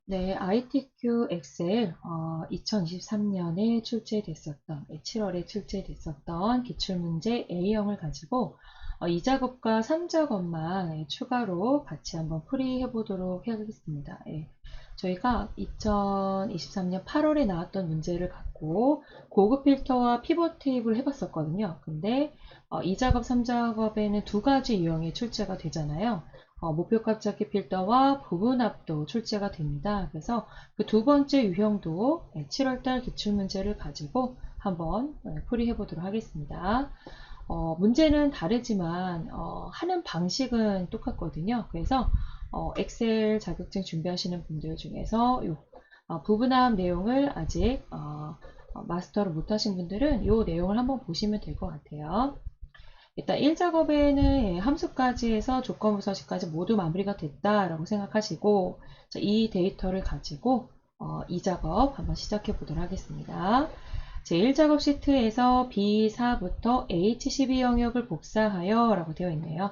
네, ITQ 엑셀 2023년에 출제됐었던 7월에 출제됐었던 기출문제 A형을 가지고 이 작업과 3작업만 추가로 같이 한번 풀이해 보도록 하겠습니다. 예, 저희가 2023년 8월에 나왔던 문제를 갖고 고급 필터와 피벗 테이블을 해봤었거든요. 근데 이 작업, 3작업에는 두 가지 유형이 출제가 되잖아요. 목표값 찾기 필터와 부분합도 출제가 됩니다. 그래서 그 두 번째 유형도 7월달 기출문제를 가지고 한번 풀이해 보도록 하겠습니다. 문제는 다르지만 하는 방식은 똑같거든요. 그래서 엑셀 자격증 준비하시는 분들 중에서 부분합 내용을 아직 마스터를 못하신 분들은 이 내용을 한번 보시면 될 것 같아요. 일단 1작업에는 함수까지 해서 조건부서식까지 모두 마무리가 됐다라고 생각하시고 이 데이터를 가지고 2작업 한번 시작해 보도록 하겠습니다. 제1작업 시트에서 B4부터 H12 영역을 복사하여 라고 되어 있네요.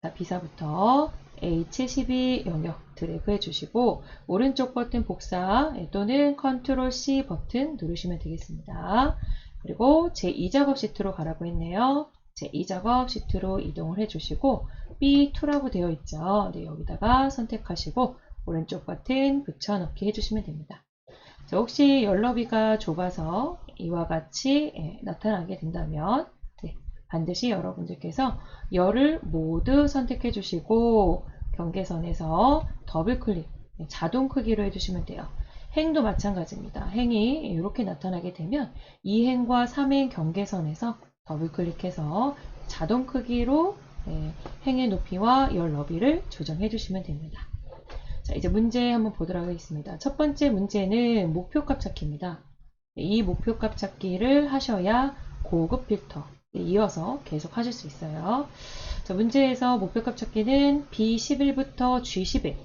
자, B4부터 H12 영역 드래그 해주시고 오른쪽 버튼 복사 또는 컨트롤 C 버튼 누르시면 되겠습니다. 그리고 제2작업 시트로 가라고 했네요. 제2작업 시트로 이동을 해주시고 B2라고 되어 있죠. 네, 여기다가 선택하시고 오른쪽 버튼 붙여넣기 해주시면 됩니다. 자, 혹시 열너비가 좁아서 이와 같이 나타나게 된다면 반드시 여러분들께서 열을 모두 선택해 주시고 경계선에서 더블 클릭, 자동 크기로 해주시면 돼요. 행도 마찬가지입니다. 행이 이렇게 나타나게 되면 2행과 3행 경계선에서 더블 클릭해서 자동 크기로 행의 높이와 열 너비를 조정해 주시면 됩니다. 자, 이제 문제 한번 보도록 하겠습니다. 첫 번째 문제는 목표값 찾기입니다. 이 목표값 찾기를 하셔야 고급 필터 이어서 계속 하실 수 있어요. 자, 문제에서 목표값 찾기는 B11부터 G11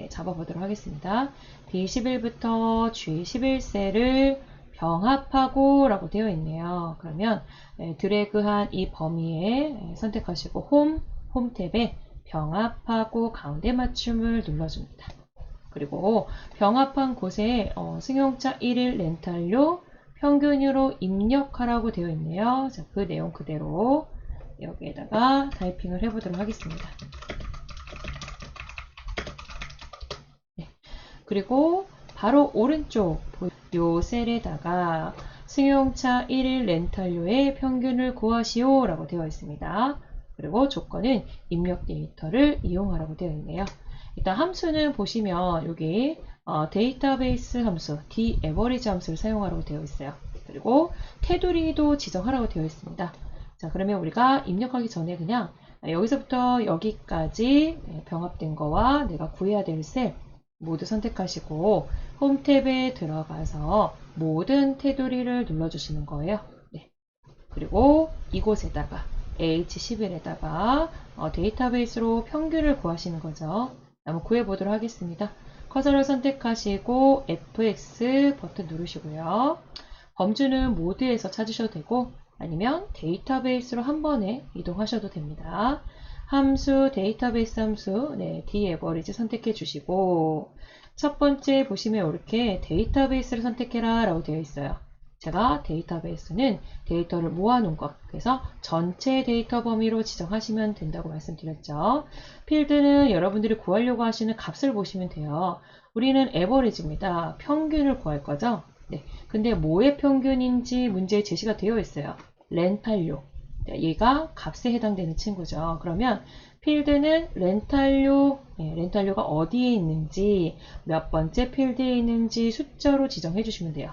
잡아보도록 하겠습니다. B11부터 G11셀을 병합하고 라고 되어 있네요. 그러면 드래그한 이 범위에 선택하시고 홈 탭에 병합하고 가운데 맞춤을 눌러줍니다. 그리고 병합한 곳에 승용차 1일 렌탈료 평균으로 입력하라고 되어 있네요. 자, 그 내용 그대로 여기에다가 타이핑을 해보도록 하겠습니다. 네. 그리고 바로 오른쪽 요 셀에다가 승용차 1일 렌탈료의 평균을 구하시오 라고 되어 있습니다. 그리고 조건은 입력 데이터를 이용하라고 되어 있네요. 일단 함수는 보시면 여기 데이터베이스 함수, daverage 함수를 사용하라고 되어 있어요. 그리고 테두리도 지정하라고 되어 있습니다. 자, 그러면 우리가 입력하기 전에 그냥 여기서부터 여기까지 병합된 거와 내가 구해야 될 셀 모두 선택하시고 홈 탭에 들어가서 모든 테두리를 눌러주시는 거예요. 네. 그리고 이곳에다가 H11에다가 데이터베이스로 평균을 구하시는 거죠. 한번 구해보도록 하겠습니다. 커서를 선택하시고 FX 버튼 누르시고요. 범주는 모드에서 찾으셔도 되고 아니면 데이터베이스로 한 번에 이동하셔도 됩니다. 함수, 데이터베이스 함수, daverage 선택해 주시고 첫 번째 보시면 이렇게 데이터베이스를 선택해라 라고 되어 있어요. 제가 데이터베이스는 데이터를 모아놓은 것, 그래서 전체 데이터 범위로 지정하시면 된다고 말씀드렸죠. 필드는 여러분들이 구하려고 하시는 값을 보시면 돼요. 우리는 에버리지입니다. 평균을 구할 거죠. 네. 근데 뭐의 평균인지 문제에 제시가 되어 있어요. 렌탈료. 얘가 값에 해당되는 친구죠. 그러면 필드는 렌탈료가 어디에 있는지, 몇 번째 필드에 있는지 숫자로 지정해 주시면 돼요.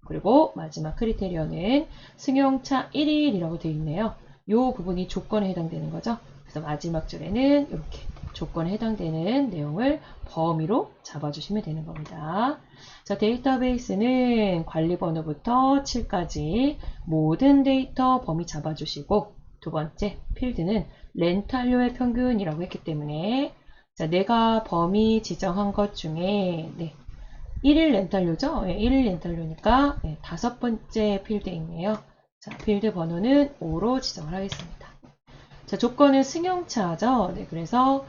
그리고 마지막 크리테리어는 승용차 1일이라고 되어 있네요. 이 부분이 조건에 해당되는 거죠. 그래서 마지막 줄에는 이렇게 조건에 해당되는 내용을 범위로 잡아주시면 되는 겁니다. 자, 데이터베이스는 관리번호부터 7까지 모든 데이터 범위 잡아주시고 두 번째 필드는 렌탈료의 평균이라고 했기 때문에 자, 내가 범위 지정한 것 중에 1일 렌탈료죠? 1일 렌탈료니까 다섯 번째 필드에 있네요. 자, 필드 번호는 5로 지정을 하겠습니다. 자, 조건은 승용차죠. 그래서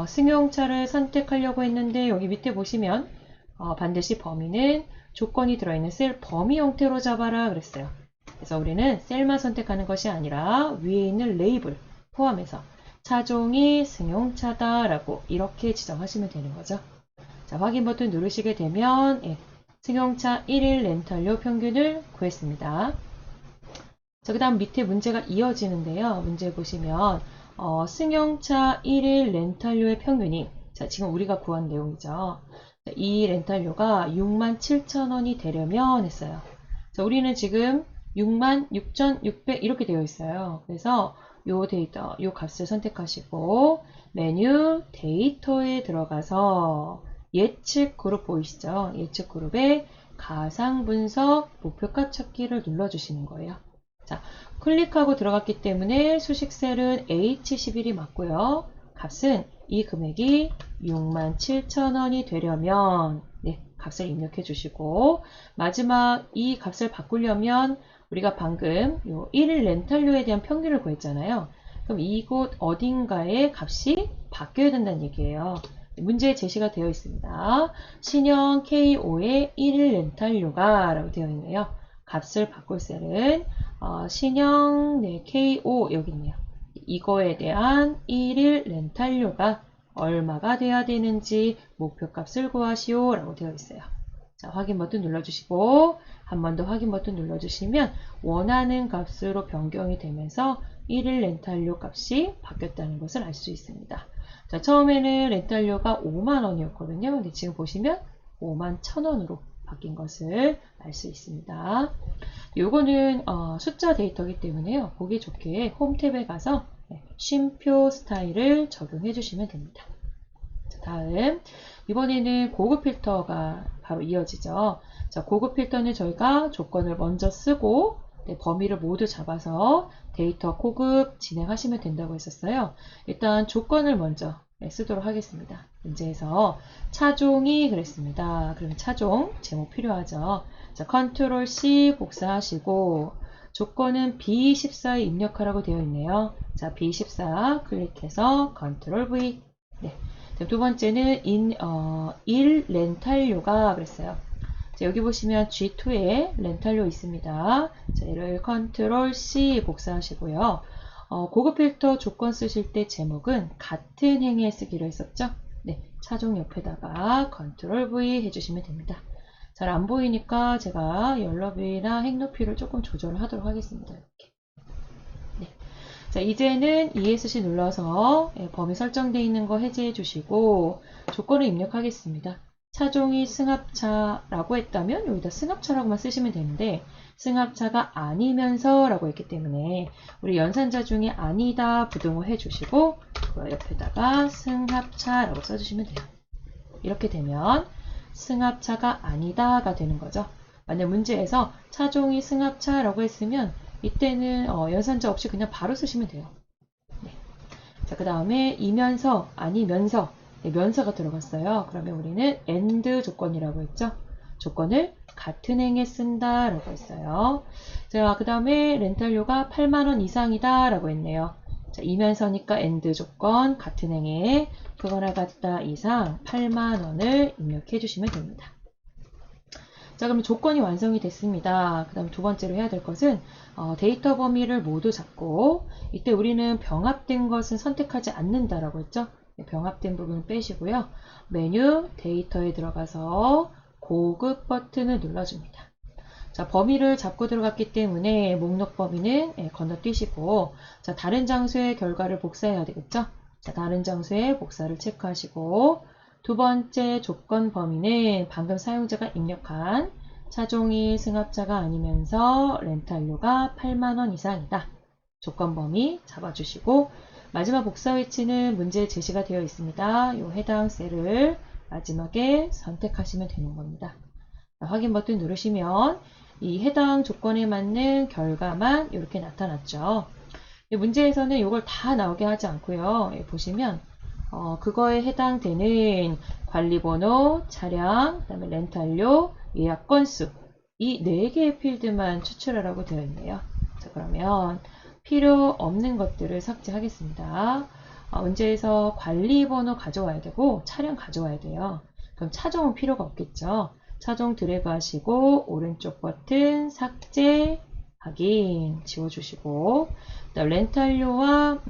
승용차를 선택하려고 했는데 여기 밑에 보시면 반드시 범위는 조건이 들어있는 셀 범위 형태로 잡아라 그랬어요. 그래서 우리는 셀만 선택하는 것이 아니라 위에 있는 레이블 포함해서 차종이 승용차다라고 이렇게 지정하시면 되는 거죠. 자, 확인 버튼 누르시게 되면 승용차 1일 렌탈료 평균을 구했습니다. 자, 그 다음 밑에 문제가 이어지는데요. 문제 보시면 승용차 1일 렌탈료의 평균이 자, 지금 우리가 구한 내용이죠. 자, 이 렌탈료가 67,000원이 되려면 했어요. 자, 우리는 지금 66,600 이렇게 되어 있어요. 그래서 요 데이터, 요 값을 선택하시고 메뉴 데이터에 들어가서 예측 그룹 보이시죠? 예측 그룹에 가상 분석 목표값 찾기를 눌러주시는 거예요. 자, 클릭하고 들어갔기 때문에 수식셀은 H11이 맞고요. 값은 이 금액이 67,000원이 되려면 값을 입력해 주시고 마지막 이 값을 바꾸려면 우리가 방금 요 1일 렌탈료에 대한 평균을 구했잖아요. 그럼 이곳 어딘가에 값이 바뀌어야 된다는 얘기예요. 문제에 제시가 되어 있습니다. 신형 K5의 1일 렌탈료가 라고 되어 있네요. 값을 바꿀 셀은 신형 K5 여기 있네요. 이거에 대한 1일 렌탈료가 얼마가 돼야 되는지 목표값을 구하시오 라고 되어 있어요. 자, 확인 버튼 눌러주시고 한 번 더 확인 버튼 눌러주시면 원하는 값으로 변경이 되면서 1일 렌탈료 값이 바뀌었다는 것을 알 수 있습니다. 자, 처음에는 렌탈료가 5만원이었거든요. 근데 지금 보시면 51,000원으로 바뀐 것을 알 수 있습니다. 요거는 숫자 데이터이기 때문에요. 보기 좋게 홈 탭에 가서 쉼표 스타일을 적용해 주시면 됩니다. 자, 다음 이번에는 고급 필터가 바로 이어지죠. 자, 고급 필터는 저희가 조건을 먼저 쓰고 범위를 모두 잡아서 데이터 고급 진행하시면 된다고 했었어요. 일단 조건을 먼저 쓰도록 하겠습니다. 문제에서 차종이 그랬습니다. 그러면 차종 제목 필요하죠. 자, 컨트롤 C 복사하시고 조건은 B14에 입력하라고 되어 있네요. 자, B14 클릭해서 컨트롤 V. 두 번째는 1 렌탈료가 그랬어요. 자, 여기 보시면 G2에 렌탈료 있습니다. 자, 얘를 컨트롤 C 복사하시고요. 고급 필터 조건 쓰실 때 제목은 같은 행위에 쓰기로 했었죠. 차종 옆에다가 컨트롤 V 해주시면 됩니다. 잘 안 보이니까 제가 열너비나 행 높이를 조금 조절을 하도록 하겠습니다. 이렇게. 자, 이제는 ESC 눌러서 범위 설정되어 있는 거 해제해 주시고 조건을 입력하겠습니다. 차종이 승합차라고 했다면 여기다 승합차라고만 쓰시면 되는데 승합차가 아니면서 라고 했기 때문에 우리 연산자 중에 아니다 부등호 해주시고 그 옆에다가 승합차라고 써주시면 돼요. 이렇게 되면 승합차가 아니다가 되는 거죠. 만약 문제에서 차종이 승합차라고 했으면 이때는 연산자 없이 그냥 바로 쓰시면 돼요. 자, 그 다음에 이면서 아니면서 면서가 들어갔어요. 그러면 우리는 AND 조건이라고 했죠. 조건을 같은 행에 쓴다 라고 했어요. 자, 그 다음에 렌탈료가 8만원 이상이다 라고 했네요. 자, 이면서니까 AND 조건 같은 행에 그거나 같다 이상 8만원을 입력해 주시면 됩니다. 자, 그럼 조건이 완성이 됐습니다. 그 다음 두 번째로 해야 될 것은 데이터 범위를 모두 잡고 이때 우리는 병합된 것은 선택하지 않는다라고 했죠. 병합된 부분을 빼시고요. 메뉴 데이터에 들어가서 고급 버튼을 눌러줍니다. 자, 범위를 잡고 들어갔기 때문에 목록 범위는 건너뛰시고 자, 다른 장소의 결과를 복사해야 되겠죠. 자, 다른 장소의 복사를 체크하시고 두 번째 조건 범위는 방금 사용자가 입력한 차종이 승합차가 아니면서 렌탈료가 8만원 이상이다. 조건 범위 잡아주시고 마지막 복사 위치는 문제에 제시가 되어 있습니다. 이 해당 셀을 마지막에 선택하시면 되는 겁니다. 자, 확인 버튼 누르시면 이 해당 조건에 맞는 결과만 이렇게 나타났죠. 문제에서는 이걸 다 나오게 하지 않고요. 보시면 그거에 해당되는 관리번호, 차량, 그다음에 렌탈료, 예약 건수 이 4개의 필드만 추출하라고 되어 있네요. 자, 그러면 필요 없는 것들을 삭제하겠습니다. 문제에서 관리번호 가져와야 되고 차량 가져와야 돼요. 그럼 차종은 필요가 없겠죠. 차종 드래그 하시고 오른쪽 버튼 삭제 확인 지워주시고, 렌탈료와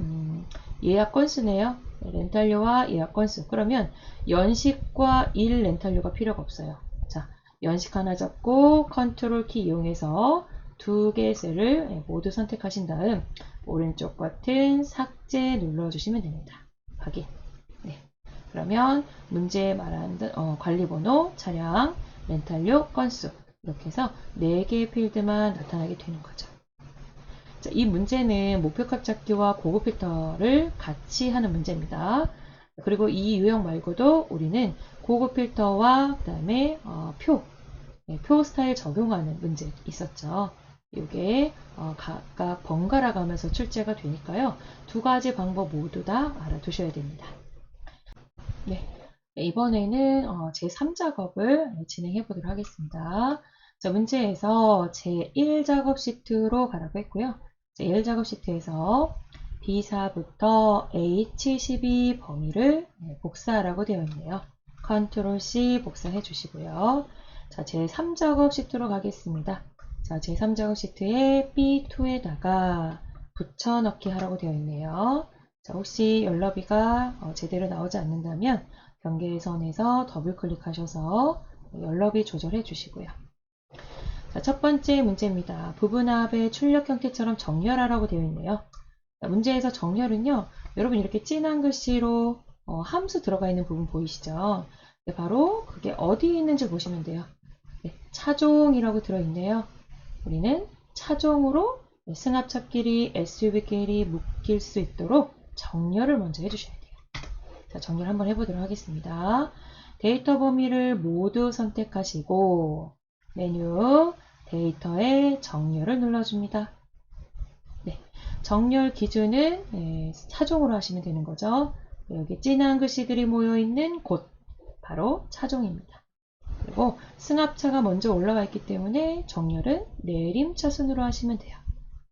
예약 건수네요. 렌탈료와 예약 건수. 그러면 연식과 일 렌탈료가 필요가 없어요. 자, 연식 하나 잡고 컨트롤 키 이용해서 두 개의 셀을 모두 선택하신 다음 오른쪽 버튼 삭제 눌러주시면 됩니다. 확인. 네. 그러면 문제에 말한 관리번호, 차량, 렌탈료, 건수 이렇게 해서 4개의 필드만 나타나게 되는 거죠. 자, 이 문제는 목표값 찾기와 고급 필터를 같이 하는 문제입니다. 그리고 이 유형 말고도 우리는 고급 필터와 그 다음에 표 스타일 적용하는 문제 있었죠. 이게 각각 번갈아 가면서 출제가 되니까요. 두 가지 방법 모두 다 알아두셔야 됩니다. 네, 이번에는 제3작업을 진행해 보도록 하겠습니다. 자, 문제에서 제1작업 시트로 가라고 했고요. 제1작업 시트에서 B4부터 A72 범위를 복사하라고 되어 있네요. 컨트롤 C 복사해 주시고요. 자, 제3작업 시트로 가겠습니다. 자, 제3작업 시트에 B2에다가 붙여넣기 하라고 되어 있네요. 자, 혹시 연럽이가 제대로 나오지 않는다면 경계선에서 더블 클릭하셔서 연럽이 조절해 주시고요. 자, 첫 번째 문제입니다. 부분합의 출력 형태처럼 정렬하라고 되어 있네요. 자, 문제에서 정렬은요, 여러분 이렇게 진한 글씨로 함수 들어가 있는 부분 보이시죠? 네, 바로 그게 어디 있는지 보시면 돼요. 네, 차종이라고 들어있네요. 우리는 차종으로 승합차끼리, SUV끼리 묶일 수 있도록 정렬을 먼저 해주셔야 돼요. 자, 정렬 한번 해보도록 하겠습니다. 데이터 범위를 모두 선택하시고 메뉴 데이터에 정렬을 눌러줍니다. 네, 정렬 기준은 차종으로 하시면 되는 거죠. 여기 진한 글씨들이 모여있는 곳, 바로 차종입니다. 그리고 승합차가 먼저 올라와 있기 때문에 정렬은 내림차순으로 하시면 돼요.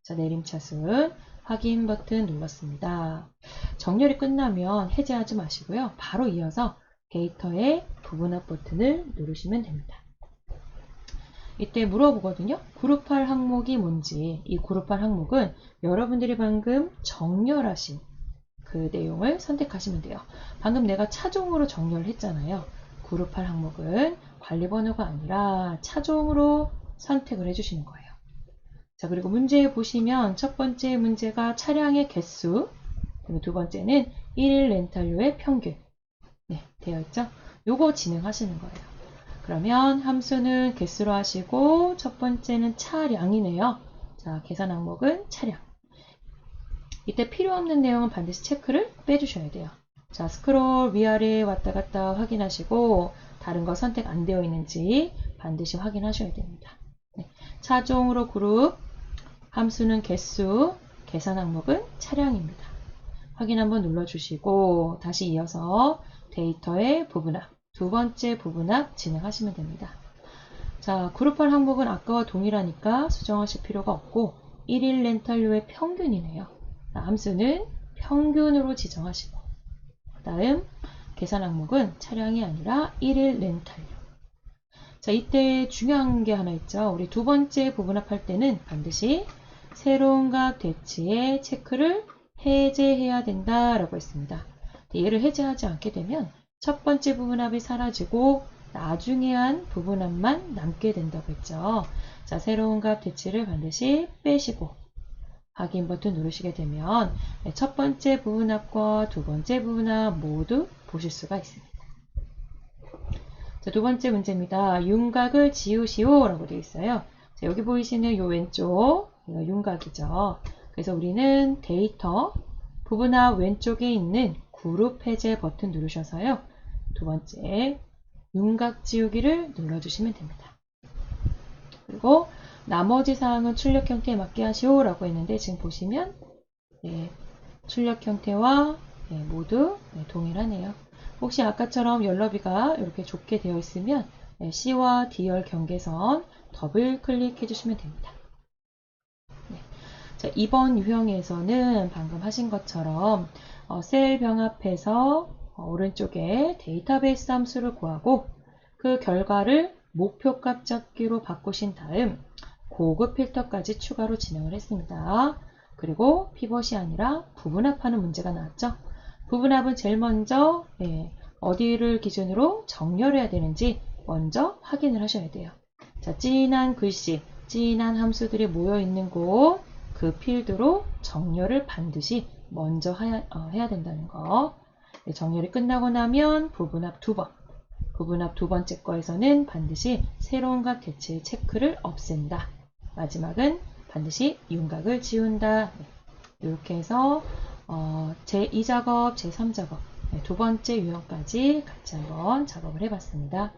자, 내림차순 확인 버튼 눌렀습니다. 정렬이 끝나면 해제하지 마시고요. 바로 이어서 데이터의 부분합 버튼을 누르시면 됩니다. 이때 물어보거든요. 그룹할 항목이 뭔지. 이 그룹할 항목은 여러분들이 방금 정렬하신 그 내용을 선택하시면 돼요. 방금 내가 차종으로 정렬을 했잖아요. 그룹할 항목은 관리번호가 아니라 차종으로 선택을 해주시는 거예요. 자, 그리고 문제 보시면 첫 번째 문제가 차량의 개수, 그리고 두 번째는 1일 렌탈료의 평균 되어 있죠. 요거 진행하시는 거예요. 그러면 함수는 개수로 하시고 첫 번째는 차량이네요. 자, 계산 항목은 차량. 이때 필요 없는 내용은 반드시 체크를 빼주셔야 돼요. 자, 스크롤 위아래 왔다 갔다 확인하시고 다른 거 선택 안 되어 있는지 반드시 확인하셔야 됩니다. 네, 차종으로 그룹, 함수는 개수, 계산 항목은 차량입니다. 확인 한번 눌러주시고 다시 이어서 데이터의 부분합, 두 번째 부분합 진행하시면 됩니다. 자, 그룹할 항목은 아까와 동일하니까 수정하실 필요가 없고 1일 렌탈료의 평균이네요. 함수는 평균으로 지정하시고 그 다음 계산 항목은 차량이 아니라 1일 렌탈료. 자, 이때 중요한 게 하나 있죠. 우리 두 번째 부분합할 때는 반드시 새로운 값 대치에 체크를 해제해야 된다라고 했습니다. 얘를 해제하지 않게 되면 첫 번째 부분합이 사라지고 나중에 한 부분합만 남게 된다고 했죠. 자, 새로운 값 대치를 반드시 빼시고 확인 버튼 누르시게 되면 첫 번째 부분합과 두 번째 부분합 모두 보실 수가 있습니다. 자, 두 번째 문제입니다. 윤곽을 지우시오 라고 되어 있어요. 자, 여기 보이시는 이 왼쪽 윤곽이죠. 그래서 우리는 데이터 부분합 왼쪽에 있는 그룹 해제 버튼 누르셔서요. 두 번째 윤곽 지우기를 눌러주시면 됩니다. 그리고 나머지 사항은 출력 형태에 맞게 하시오 라고 했는데 지금 보시면 출력 형태와 모두 동일하네요. 혹시 아까처럼 연럽이가 이렇게 좁게 되어 있으면 C와 D열 경계선 더블 클릭해 주시면 됩니다. 자, 이번 유형에서는 방금 하신 것처럼 셀 병합해서 오른쪽에 데이터베이스 함수를 구하고 그 결과를 목표값 잡기로 바꾸신 다음 고급 필터까지 추가로 진행을 했습니다. 그리고 피벗이 아니라 부분합하는 문제가 나왔죠. 부분합은 제일 먼저 어디를 기준으로 정렬해야 되는지 먼저 확인을 하셔야 돼요. 자, 진한 글씨, 진한 함수들이 모여 있는 곳, 그 필드로 정렬을 반드시 먼저 해야 된다는 거. 정렬이 끝나고 나면 부분합 두 번째 거에서는 반드시 새로운 값 개체의 체크를 없앤다. 마지막은 반드시 윤곽을 지운다. 이렇게 해서 제2작업, 제3작업 두 번째 유형까지 같이 한번 작업을 해봤습니다.